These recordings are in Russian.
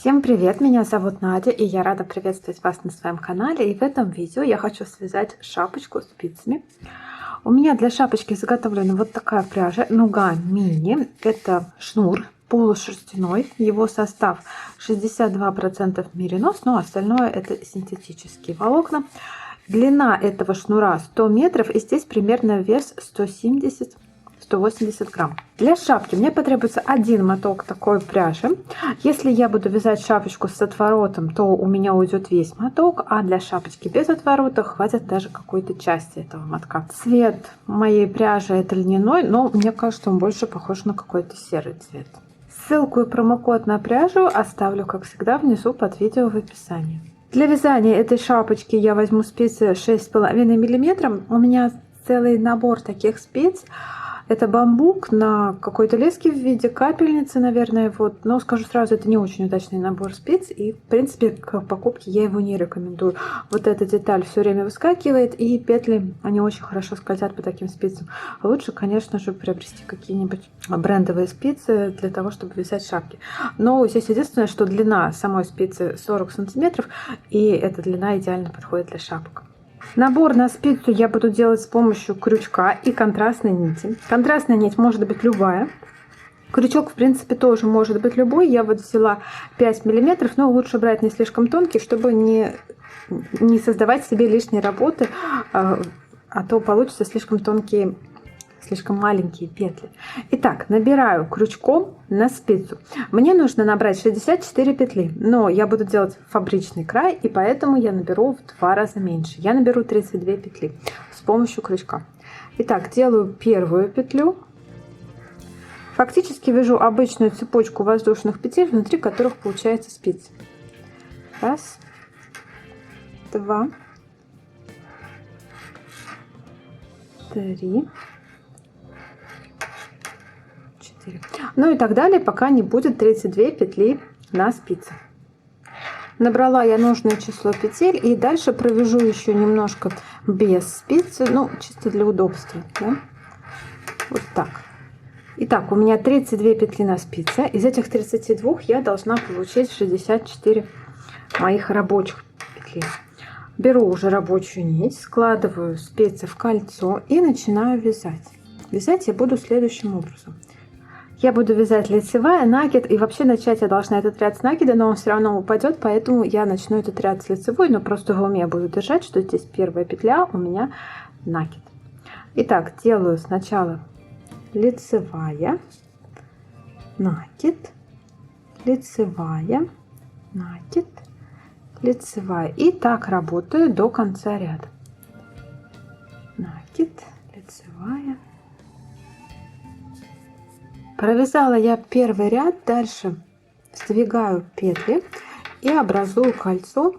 Всем привет, меня зовут Надя, и я рада приветствовать вас на своем канале. И в этом видео я хочу связать шапочку спицами. У меня для шапочки заготовлена вот такая пряжа Нуга Мини. Это шнур полушерстяной, его состав 62% меринос, но остальное это синтетические волокна. Длина этого шнура 100 метров, и здесь примерно вес 170-180 грамм. Для шапки мне потребуется один моток такой пряжи. Если я буду вязать шапочку с отворотом, то у меня уйдет весь моток, а для шапочки без отворота хватит даже какой-то части этого мотка. Цвет моей пряжи это льняной, но мне кажется, он больше похож на какой-то серый цвет. Ссылку и промокод на пряжу оставлю, как всегда, внизу под видео в описании. Для вязания этой шапочки я возьму спицы 6,5 мм. У меня целый набор таких спиц. Это бамбук на какой-то леске в виде капельницы, наверное. Вот. Но скажу сразу, это не очень удачный набор спиц. И, в принципе, к покупке я его не рекомендую. Вот эта деталь все время выскакивает. И петли, они очень хорошо скользят по таким спицам. Лучше, конечно же, приобрести какие-нибудь брендовые спицы для того, чтобы вязать шапки. Но здесь единственное, что длина самой спицы 40 сантиметров. И эта длина идеально подходит для шапок. Набор на спицу я буду делать с помощью крючка и контрастной нити. Контрастная нить может быть любая. Крючок, в принципе, тоже может быть любой. Я вот взяла 5 мм, но лучше брать не слишком тонкий, чтобы не создавать себе лишней работы, а то получится слишком тонкие, слишком маленькие петли. Итак, набираю крючком на спицу. Мне нужно набрать 64 петли, но я буду делать фабричный край, и поэтому я наберу в 2 раза меньше. Я наберу 32 петли с помощью крючка. Итак, делаю первую петлю. Фактически вяжу обычную цепочку воздушных петель, внутри которых получается спицы. Раз, два, три. Ну и так далее, пока не будет 32 петли на спице. Набрала я нужное число петель и дальше провяжу еще немножко без спицы, ну чисто для удобства, да? Вот так. Итак, у меня 32 петли на спице. Из этих 32 я должна получить 64 моих рабочих петли. Беру уже рабочую нить, складываю спицы в кольцо и начинаю вязать. Вязать я буду следующим образом. Я буду вязать лицевая, накид, и вообще начать я должна этот ряд с накида, но он все равно упадет, поэтому я начну этот ряд с лицевой, но просто в уме буду держать, что здесь первая петля у меня накид. Итак, делаю сначала лицевая, накид, лицевая, накид, лицевая, и так работаю до конца ряда. Накид, лицевая. Провязала я первый ряд, дальше сдвигаю петли и образую кольцо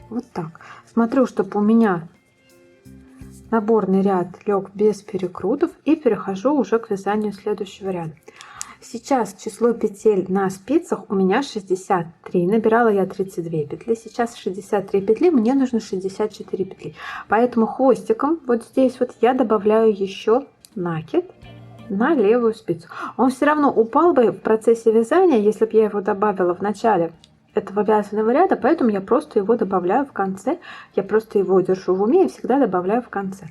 вот так. Смотрю, чтобы у меня наборный ряд лег без перекрутов, и перехожу уже к вязанию следующего ряда. Сейчас число петель на спицах у меня 63, набирала я 32 петли, сейчас 63 петли, мне нужно 64 петли, поэтому хвостиком вот здесь вот я добавляю еще накид на левую спицу. Он все равно упал бы в процессе вязания, если бы я его добавила в начале этого вязаного ряда, поэтому я просто его добавляю в конце. Я просто его держу в уме и всегда добавляю в конце.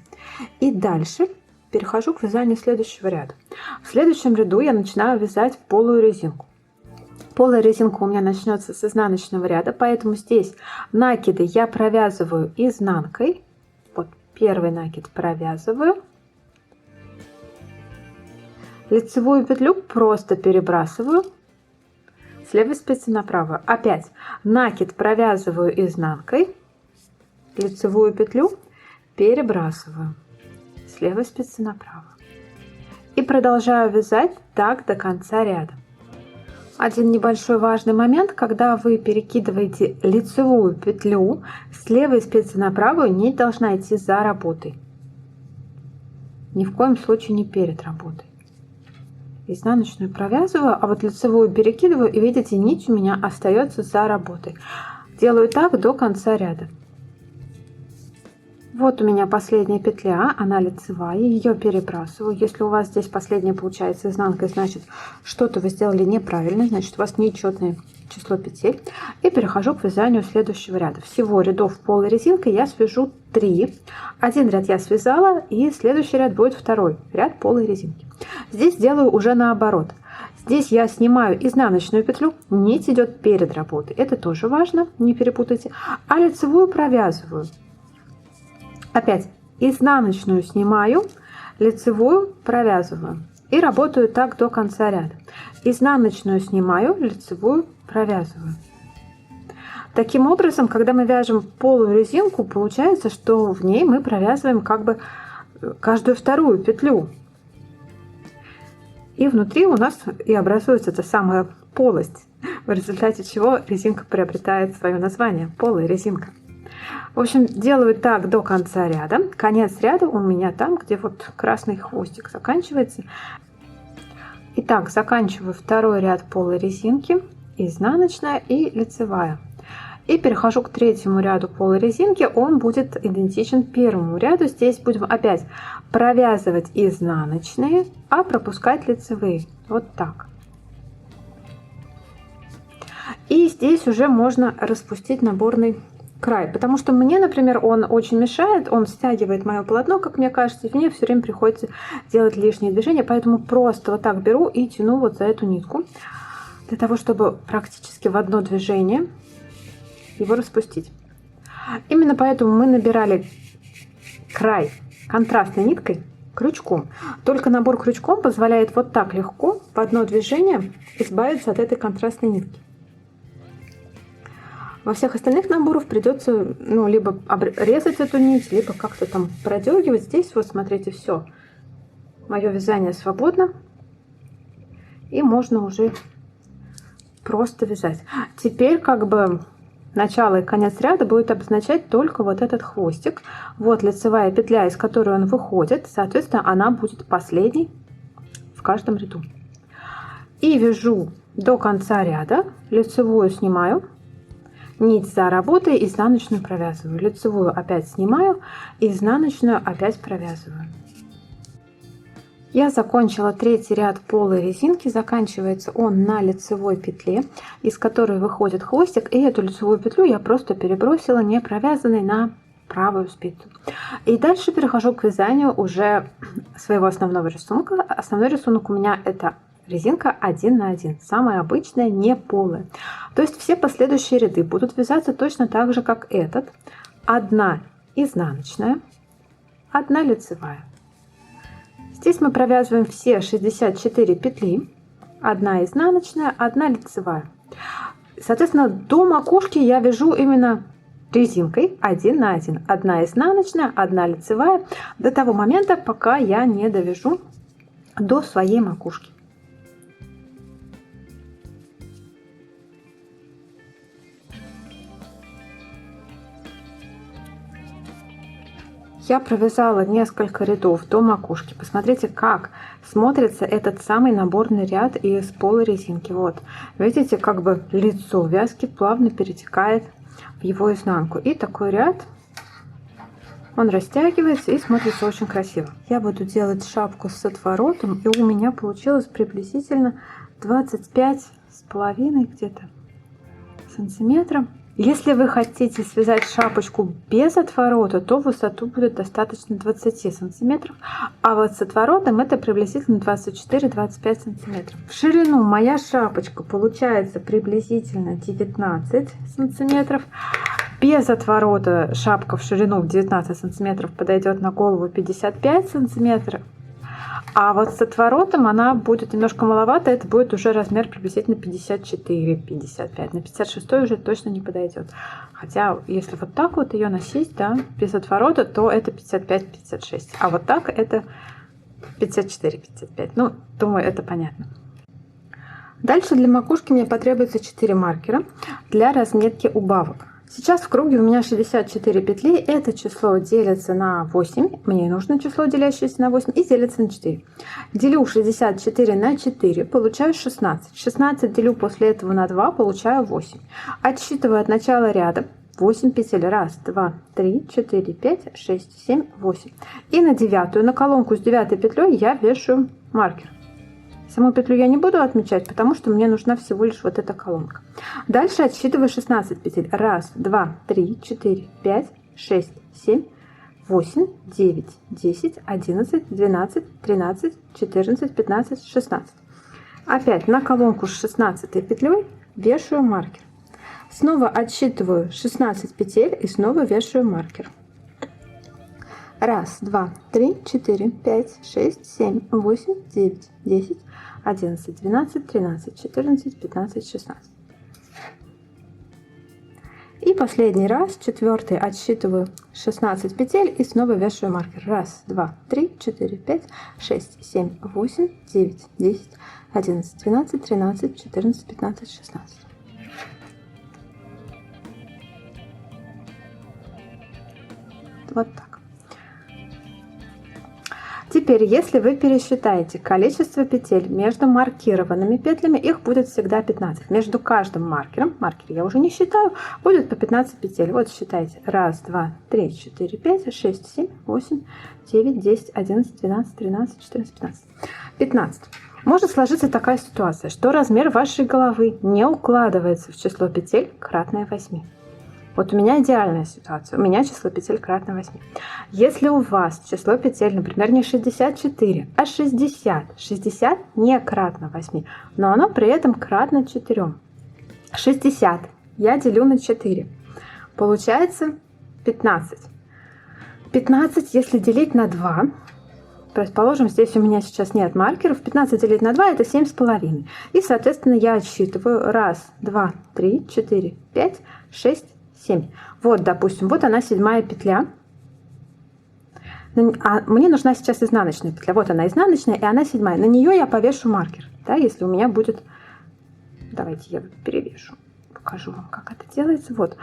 И дальше перехожу к вязанию следующего ряда. В следующем ряду я начинаю вязать полую резинку. Полая резинка у меня начнется с изнаночного ряда, поэтому здесь накиды я провязываю изнанкой. Вот первый накид провязываю. Лицевую петлю просто перебрасываю с левой спицы на правую. Опять накид провязываю изнанкой, лицевую петлю перебрасываю с левой спицы на правую. И продолжаю вязать так до конца ряда. Один небольшой важный момент: когда вы перекидываете лицевую петлю с левой спицы на правую, нить должна идти за работой. Ни в коем случае не перед работой. Изнаночную провязываю, а вот лицевую перекидываю, и видите, нить у меня остается за работой. Делаю так до конца ряда. Вот у меня последняя петля, она лицевая, ее перебрасываю. Если у вас здесь последняя получается изнанкой, значит что-то вы сделали неправильно, значит у вас нечетное число петель. И перехожу к вязанию следующего ряда. Всего рядов полой резинкой я свяжу 3. Один ряд я связала, и следующий ряд будет второй ряд полой резинки. Здесь делаю уже наоборот. Здесь я снимаю изнаночную петлю, нить идет перед работой. Это тоже важно, не перепутайте. А лицевую провязываю. Опять изнаночную снимаю, лицевую провязываю. И работаю так до конца ряда. Изнаночную снимаю, лицевую провязываю. Таким образом, когда мы вяжем полую резинку, получается, что в ней мы провязываем как бы каждую вторую петлю. И внутри у нас и образуется эта самая полость, в результате чего резинка приобретает свое название – полая резинка. В общем, делаю так до конца ряда. Конец ряда у меня там, где вот красный хвостик заканчивается. Итак, заканчиваю второй ряд полой резинки, изнаночная и лицевая. И перехожу к третьему ряду полой резинки. Он будет идентичен первому ряду. Здесь будем опять провязывать изнаночные, а пропускать лицевые. Вот так. И здесь уже можно распустить наборный край, потому что мне, например, он очень мешает, он стягивает мое полотно, как мне кажется, и мне все время приходится делать лишние движения, поэтому просто вот так беру и тяну вот за эту нитку, для того, чтобы практически в одно движение его распустить. Именно поэтому мы набирали край контрастной ниткой крючком. Только набор крючком позволяет вот так легко в одно движение избавиться от этой контрастной нитки. Во всех остальных наборах придется либо резать эту нить, либо как-то там продергивать. Здесь вот смотрите, все. Мое вязание свободно. И можно уже просто вязать. Теперь как бы начало и конец ряда будет обозначать только вот этот хвостик. Вот лицевая петля, из которой он выходит. Соответственно, она будет последней в каждом ряду. И вяжу до конца ряда. Лицевую снимаю. Нить за работой, изнаночную провязываю. Лицевую опять снимаю, изнаночную опять провязываю. Я закончила третий ряд полой резинки. Заканчивается он на лицевой петле, из которой выходит хвостик. И эту лицевую петлю я просто перебросила не провязанной на правую спицу. И дальше перехожу к вязанию уже своего основного рисунка. Основной рисунок у меня это резинка 1 на 1, самая обычная, не полая. То есть все последующие ряды будут вязаться точно так же, как этот. Одна изнаночная, одна лицевая. Здесь мы провязываем все 64 петли. Одна изнаночная, одна лицевая. Соответственно, до макушки я вяжу именно резинкой 1 на 1. Одна изнаночная, одна лицевая. До того момента, пока я не довяжу до своей макушки. Я провязала несколько рядов до макушки. Посмотрите, как смотрится этот самый наборный ряд из полой резинки. Вот, видите, как бы лицо вязки плавно перетекает в его изнанку. И такой ряд, он растягивается и смотрится очень красиво. Я буду делать шапку с отворотом, и у меня получилось приблизительно 25,5 где-то сантиметров. Если вы хотите связать шапочку без отворота, то в высоту будет достаточно 20 сантиметров, а вот с отворотом это приблизительно 24-25 сантиметров. В ширину моя шапочка получается приблизительно 19 сантиметров. Без отворота шапка в ширину в 19 сантиметров подойдет на голову 55 сантиметров. А вот с отворотом она будет немножко маловато, это будет уже размер приблизительно 54-55. На 56 уже точно не подойдет. Хотя, если вот так вот ее носить, да, без отворота, то это 55-56. А вот так это 54-55. Ну, думаю, это понятно. Дальше для макушки мне потребуется 4 маркера для разметки убавок. Сейчас в круге у меня 64 петли. Это число делится на 8. Мне нужно число, делящееся на 8, и делится на 4. Делю 64 на 4, получаю 16. 16 делю после этого на 2, получаю 8. Отсчитываю от начала ряда 8 петель. 1, 2, 3, 4, 5, 6, 7, 8. И на 9, на колонку с 9 петлей я вешаю маркер. Саму петлю я не буду отмечать, потому что мне нужна всего лишь вот эта колонка. Дальше отсчитываю 16 петель. 1, 2, 3, 4, 5, 6, 7, 8, 9, 10, 11, 12, 13, 14, 15, 16. Опять на колонку с 16 петлей вешаю маркер. Снова отсчитываю 16 петель и снова вешаю маркер. 1, 2, 3, 4, 5, 6, 7, 8, 9, 10, 11, 12, 13, 14, 15, 16. И последний раз, 4, отсчитываю 16 петель и снова вешаю маркер. 1, 2, 3, 4, 5, 6, 7, 8, 9, 10, 11, 12, 13, 14, 15, 16. Вот так. Теперь, если вы пересчитаете количество петель между маркированными петлями, их будет всегда 15. Между каждым маркером, маркер я уже не считаю, будет по 15 петель. Вот считайте. 1, 2, 3, 4, 5, 6, 7, 8, 9, 10, 11, 12, 13, 14, 15. 15. Может сложиться такая ситуация, что размер вашей головы не укладывается в число петель кратное 8. Вот у меня идеальная ситуация. У меня число петель кратно 8. Если у вас число петель, например, не 64, а 60. 60 не кратно 8, но оно при этом кратно 4. 60 я делю на 4. Получается 15. 15, если делить на 2, предположим, здесь у меня сейчас нет маркеров, 15 делить на 2 это 7,5. И, соответственно, я отсчитываю 1, 2, 3, 4, 5, 6, 7. Вот, допустим, вот она 7 петля. А мне нужна сейчас изнаночная петля. Вот она изнаночная, и она 7. На нее я повешу маркер. Да, если у меня будет... Давайте я перевешу. Покажу вам, как это делается. Вот.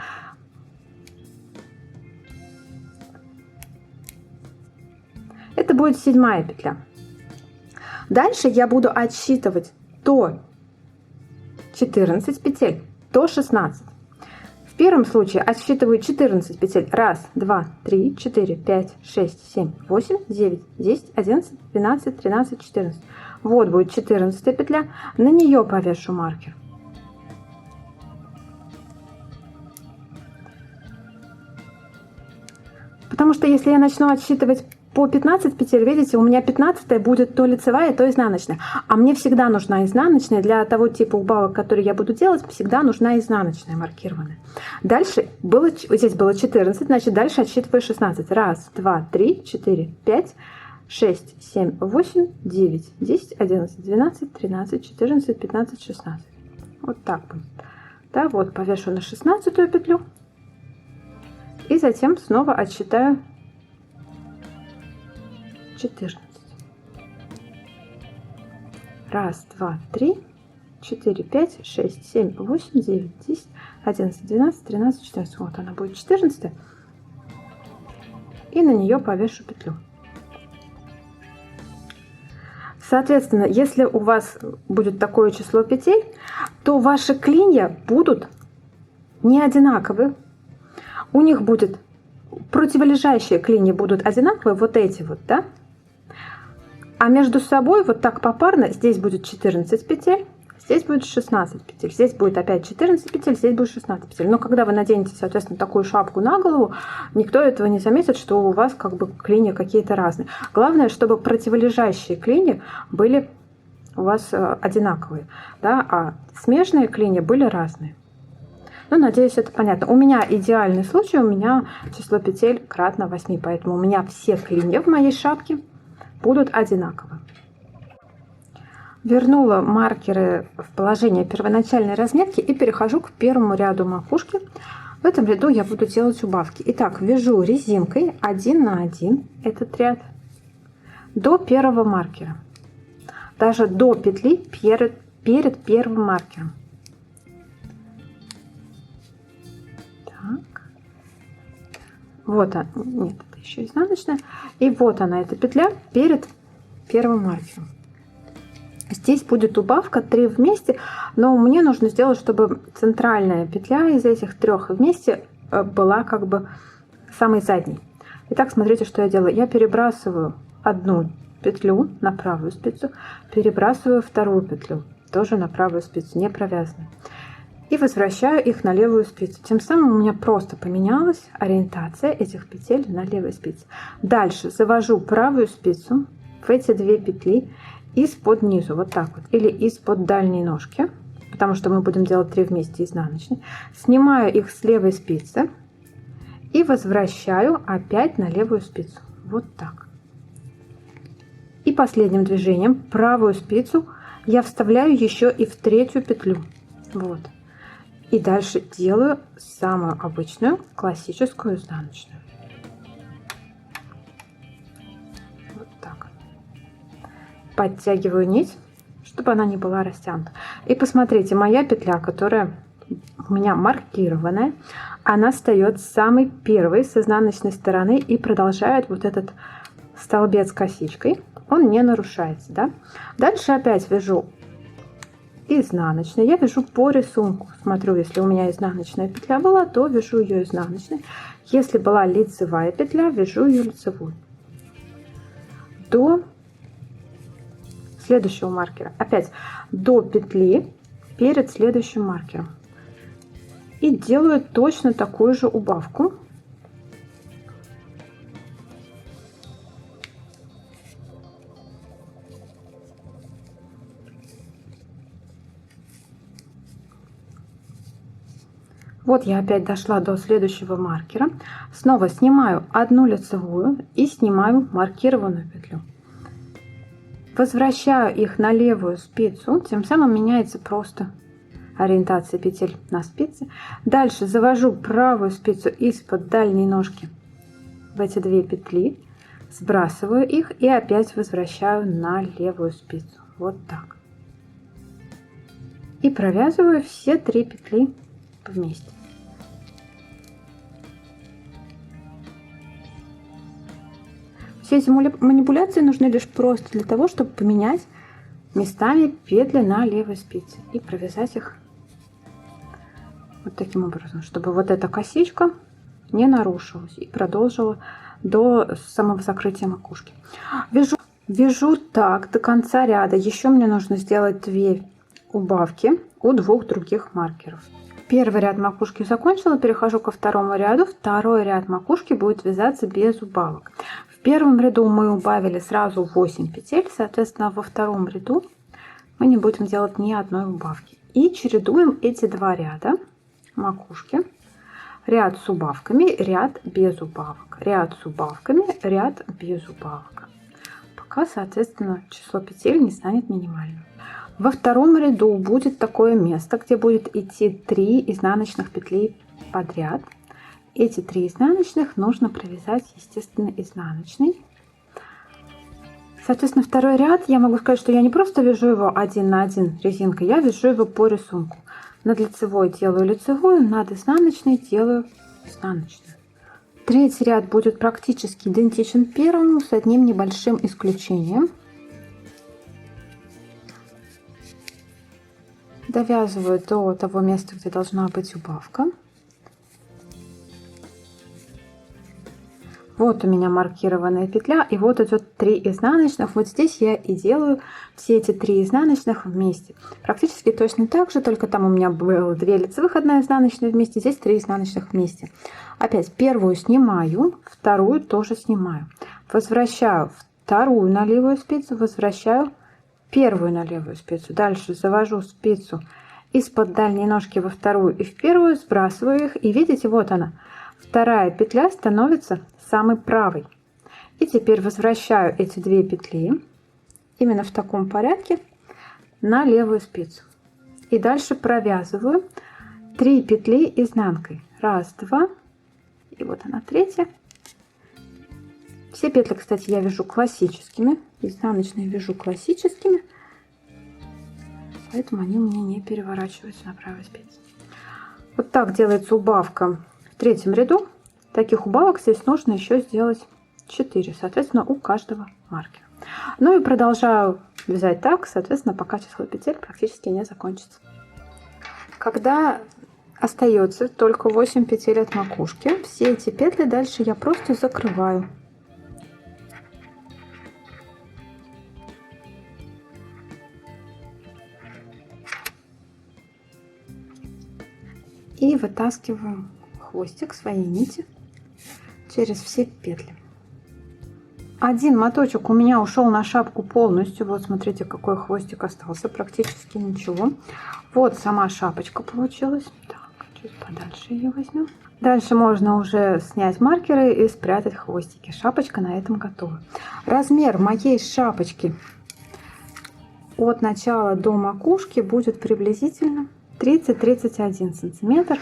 Это будет 7 петля. Дальше я буду отсчитывать то 14 петель, то 16. В первом случае отсчитываю 14 петель. 1, 2, 3, 4, 5, 6, 7, 8, 9, 10, 11, 12, 13, 14. Вот будет 14 петля. На нее повешу маркер. Потому что если я начну отсчитывать по 15 петель, видите, у меня 15 будет то лицевая, то изнаночная. А мне всегда нужна изнаночная. Для того типа убавок, которые я буду делать, всегда нужна изнаночная маркированная. Дальше, здесь было 14, значит дальше отсчитываю 16. 1, 2, 3, 4, 5, 6, 7, 8, 9, 10, 11, 12, 13, 14, 15, 16. Вот так будет. Да, вот повешу на 16 петлю. И затем снова отсчитаю 14. 1, 2, 3, 4, 5, 6, 7, 8, 9, 10, 11, 12, 13, 14. Вот она будет 14. И на нее повешу петлю. Соответственно, если у вас будет такое число петель, то ваши клинья будут не одинаковые. У них будет противолежащие клинья будут одинаковые, вот эти вот, да? А между собой вот так попарно здесь будет 14 петель, здесь будет 16 петель, здесь будет опять 14 петель, здесь будет 16 петель. Но когда вы наденете, соответственно, такую шапку на голову, никто этого не заметит, что у вас как бы клинья какие-то разные. Главное, чтобы противолежащие клинья были у вас одинаковые, да? А смежные клинья были разные. Ну, надеюсь, это понятно. У меня идеальный случай, у меня число петель кратно 8, поэтому у меня все клинья в моей шапке будут одинаковы. Вернула маркеры в положение первоначальной разметки и перехожу к первому ряду макушки. В этом ряду я буду делать убавки. Итак, вяжу резинкой 1 на 1 этот ряд до первого маркера. Даже до петли перед первым маркером. Так. Вот она. Нет, это еще изнаночная. И вот она, эта петля перед первым маркером. Здесь будет убавка 3 вместе, но мне нужно сделать, чтобы центральная петля из этих 3 вместе была как бы самой задней. Итак, смотрите, что я делаю. Я перебрасываю одну петлю на правую спицу, перебрасываю вторую петлю тоже на правую спицу, не провязанную, и возвращаю их на левую спицу. Тем самым у меня просто поменялась ориентация этих петель на левой спице. Дальше завожу правую спицу в эти две петли из-под низу, вот так вот, или из-под дальней ножки, потому что мы будем делать 3 вместе изнаночной. Снимаю их с левой спицы и возвращаю опять на левую спицу, вот так. И последним движением правую спицу я вставляю еще и в третью петлю, вот. И дальше делаю самую обычную классическую изнаночную. Вот так. Подтягиваю нить, чтобы она не была растянута. И посмотрите, моя петля, которая у меня маркированная, она встает самой первой с изнаночной стороны и продолжает вот этот столбец косичкой. Он не нарушается, да? Дальше опять вяжу изнаночной. Я вяжу по рисунку. Смотрю, если у меня изнаночная петля была, то вяжу ее изнаночной. Если была лицевая петля, вяжу ее лицевой. До следующего маркера. Опять до петли перед следующим маркером. И делаю точно такую же убавку. Вот я опять дошла до следующего маркера. Снова снимаю одну лицевую и снимаю маркированную петлю. Возвращаю их на левую спицу, тем самым меняется просто ориентация петель на спице. Дальше завожу правую спицу из-под дальней ножки в эти две петли, сбрасываю их и опять возвращаю на левую спицу. Вот так. И провязываю все 3 петли вместе. Все эти манипуляции нужны лишь просто для того, чтобы поменять местами петли на левой спице и провязать их вот таким образом, чтобы вот эта косичка не нарушилась и продолжила до самого закрытия макушки. Вяжу так до конца ряда. Еще мне нужно сделать 2 убавки у 2 других маркеров. Первый ряд макушки закончила, перехожу ко второму ряду. Второй ряд макушки будет вязаться без убавок. В первом ряду мы убавили сразу 8 петель, соответственно, во втором ряду мы не будем делать ни одной убавки. И чередуем эти 2 ряда макушки. Ряд с убавками, ряд без убавок. Ряд с убавками, ряд без убавок. Пока, соответственно, число петель не станет минимальным. Во втором ряду будет такое место, где будет идти 3 изнаночных петли подряд. Эти 3 изнаночных нужно провязать, естественно, изнаночной. Соответственно, второй ряд, я могу сказать, что я не просто вяжу его 1 на 1 резинкой, я вяжу его по рисунку. Над лицевой делаю лицевую, над изнаночной делаю изнаночную. Третий ряд будет практически идентичен первому, с одним небольшим исключением. Довязываю до того места, где должна быть убавка. Вот у меня маркированная петля, и вот идет 3 изнаночных. Вот здесь я и делаю все эти 3 изнаночных вместе. Практически точно так же, только там у меня было 2 лицевых, 1 изнаночная вместе, здесь 3 изнаночных вместе. Опять первую снимаю, вторую тоже снимаю. Возвращаю вторую на левую спицу, возвращаю первую на левую спицу. Дальше завожу спицу из-под дальней ножки во вторую и в первую, сбрасываю их, и видите, вот она. Вторая петля становится самой правой. И теперь возвращаю эти 2 петли именно в таком порядке на левую спицу. И дальше провязываю 3 петли изнанкой. 1, 2, и вот она третья. Все петли, кстати, я вяжу классическими. Изнаночные вяжу классическими. Поэтому они у меня не переворачиваются на правой спице. Вот так делается убавка в третьем ряду. Таких убавок здесь нужно еще сделать 4, соответственно, у каждого маркера. Ну и продолжаю вязать так, соответственно, пока число петель практически не закончится. Когда Остается только 8 петель от макушки. Все эти петли дальше я просто закрываю. И вытаскиваю хвостик своей нити через все петли. Один моточек у меня ушел на шапку полностью. Вот смотрите, какой хвостик остался, практически ничего. Вот сама шапочка получилась. Так, чуть подальше ее возьмем. Дальше можно уже снять маркеры и спрятать хвостики. Шапочка на этом готова. Размер моей шапочки от начала до макушки будет приблизительно 30-31 сантиметр.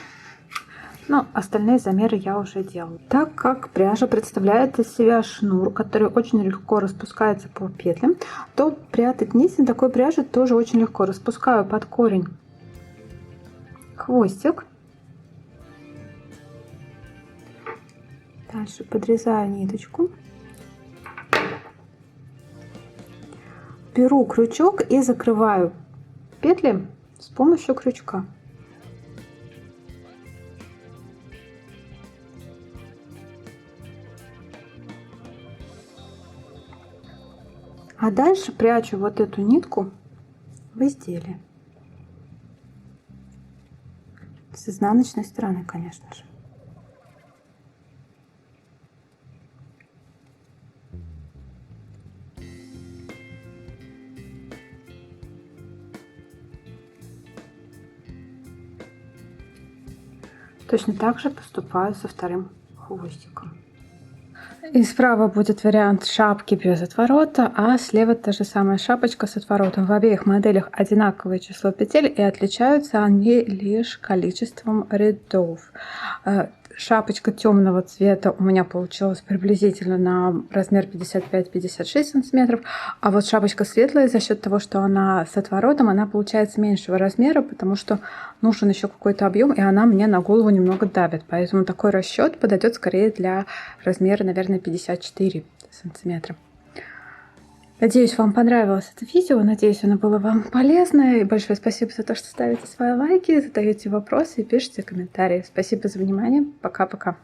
Но остальные замеры я уже делала. Так как пряжа представляет из себя шнур, который очень легко распускается по петлям, то прятать нить на такой пряже тоже очень легко. Распускаю под корень хвостик. Дальше подрезаю ниточку. Беру крючок и закрываю петли с помощью крючка. А дальше прячу вот эту нитку в изделие. С изнаночной стороны, конечно же. Точно так же поступаю со вторым хвостиком. И справа будет вариант шапки без отворота, а слева та же самая шапочка с отворотом. В обеих моделях одинаковое число петель, и отличаются они лишь количеством рядов. Шапочка темного цвета у меня получилась приблизительно на размер 55-56 сантиметров, а вот шапочка светлая, за счет того, что она с отворотом, она получается меньшего размера, потому что нужен еще какой-то объем, и она мне на голову немного давит. Поэтому такой расчет подойдет скорее для размера, наверное, 54 сантиметра. Надеюсь, вам понравилось это видео, надеюсь, оно было вам полезно. И большое спасибо за то, что ставите свои лайки, задаете вопросы и пишите комментарии. Спасибо за внимание. Пока-пока.